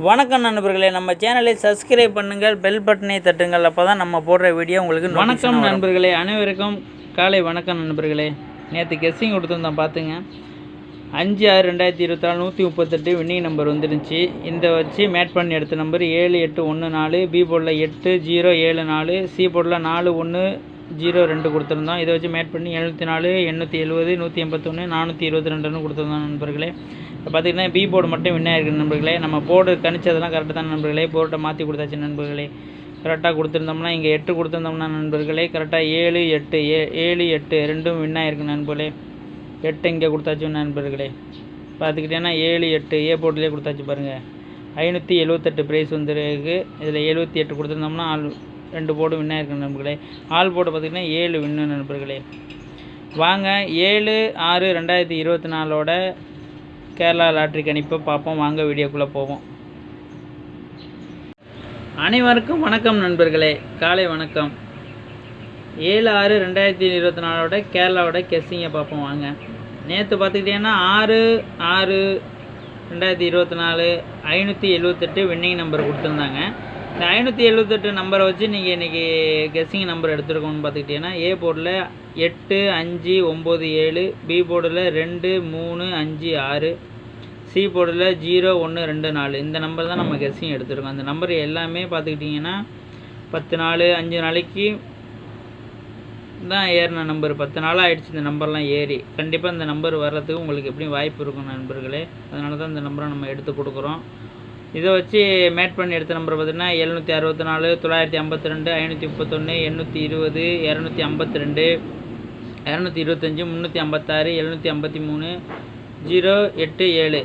வணக்கம் நண்பர்களே, நம்ம சேனலை சப்ஸ்கிரைப் பண்ணுங்கள், பெல் பட்டனை தட்டுங்கள். அப்போ தான் நம்ம போடுற வீடியோ உங்களுக்கு வணக்கம் நண்பர்களே, அனைவருக்கும் காலை வணக்கம் நண்பர்களே. நேற்று கெஸ்ஸிங் கொடுத்துருந்தோம் பார்த்துங்க. 5/6/2024 138 வின்னிங் நம்பர் வந்துருந்துச்சு. இந்த வச்சு மேட் பண்ணி எடுத்த நம்பர் 7814, பி போர்டில் 8074, சி போர்டில் 4102 கொடுத்துருந்தோம். இதை வச்சு மேட் பண்ணி 704, 870, 181, 422 கொடுத்துருந்தோம் நண்பர்களே. இப்போ பார்த்திங்கன்னா பி போர்டு மட்டும் வின்னாக இருக்குது நண்பர்களே. நம்ம போர்டு கணிச்சதெல்லாம் கரெக்டாக தான் நண்பர்களே. போர்ட்டை மாற்றி கொடுத்தாச்சு நண்பர்களே. கரெக்டாக கொடுத்துருந்தோம்னா இங்கே 8 கொடுத்துருந்தோம்னா நண்பர்களே கரெக்டாக 7, 8 7, 8 ரெண்டும் வின்னாக இருக்குது நண்பர்களே. 8 இங்கே கொடுத்தாச்சு நண்பர்களே. பார்த்துக்கிட்டேன்னா 7, 8 ஏ போர்ட்லேயே கொடுத்தாச்சு பாருங்கள். 578 ப்ரைஸ் வந்துருக்கு. இதில் 78 கொடுத்துருந்தோம்னா 2 போர்டு வின்னாக இருக்குது நண்பர்களே. ஆல் போர்டு பார்த்திங்கன்னா 7 வின்னு நண்பர்களே. வாங்க 7/6/2024 கேரளா லாட்ரி கணிப்பை பார்ப்போம். வாங்க வீடியோக்குள்ளே போவோம். அனைவருக்கும் வணக்கம் நண்பர்களே, காலை வணக்கம். 7/6/2024 கேரளாவோட கெஸ்ஸிங்கை பார்ப்போம் வாங்க. நேற்று பார்த்துக்கிட்டிங்கன்னா 6/6/2024 578 வின்னிங் நம்பர் கொடுத்துருந்தாங்க. இந்த 578 நம்பரை வச்சு நீங்கள் இன்றைக்கி கெஸ்ஸிங் நம்பர் எடுத்துருக்கோம்னு பார்த்துக்கிட்டிங்கன்னா ஏ போர்டில் 8, 5, 9, 7, பி போர்டில் 2, 3, 5, 6, சி போர்டில் 0, 1, 2, 4 இந்த நம்பர் தான் நம்ம கெஸ்ஸிங் எடுத்துருக்கோம். அந்த நம்பர் எல்லாமே பார்த்துக்கிட்டிங்கன்னா 10 நாள் 5 நாளைக்கு தான் ஏறின நம்பர். 10 நாள் ஆகிடுச்சு இந்த நம்பர்லாம் ஏறி. கண்டிப்பாக இந்த நம்பர் வர்றதுக்கு உங்களுக்கு எப்படியும் வாய்ப்பு இருக்கும் நண்பர்களே. அதனால தான் இந்த நம்பரை நம்ம எடுத்து கொடுக்குறோம். இதை வச்சு மேட் பண்ணி எடுத்த நம்பர் பார்த்திங்கன்னா 764, 952, 531, 820, 252, 225, 356, 753, 087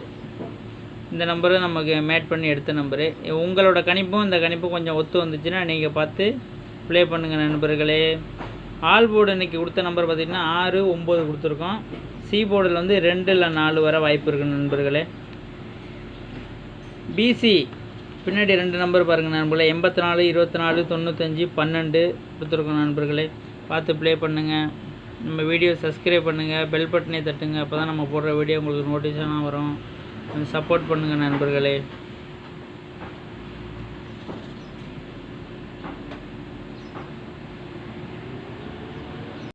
இந்த நம்பரு நமக்கு மேட் பண்ணி எடுத்த நம்பரு. உங்களோட கணிப்பும் இந்த கணிப்பும் கொஞ்சம் ஒத்து வந்துச்சுன்னா நீங்கள் பார்த்து ப்ளே பண்ணுங்கள் நண்பர்களே. ஆல் போர்டு இன்றைக்கி கொடுத்த நம்பர் பார்த்திங்கன்னா 6, 9 கொடுத்துருக்கோம். சி போர்டில் வந்து 2 இல்லை 4 வர வாய்ப்பு இருக்குது நண்பர்களே. பிசி பின்னாடி 2 நம்பர் பாருங்கள் நண்பர்களே. 84, 24, 95, 12 கொடுத்துருக்கோம் நண்பர்களே. பார்த்து ப்ளே பண்ணுங்கள். நம்ம வீடியோ சப்ஸ்கிரைப் பண்ணுங்கள், பெல் பட்டனை தட்டுங்க. அப்போ தான் நம்ம போடுற வீடியோ உங்களுக்கு நோட்டிஃபிகேஷனாக வரும். சப்போர்ட் பண்ணுங்கள் நண்பர்களே.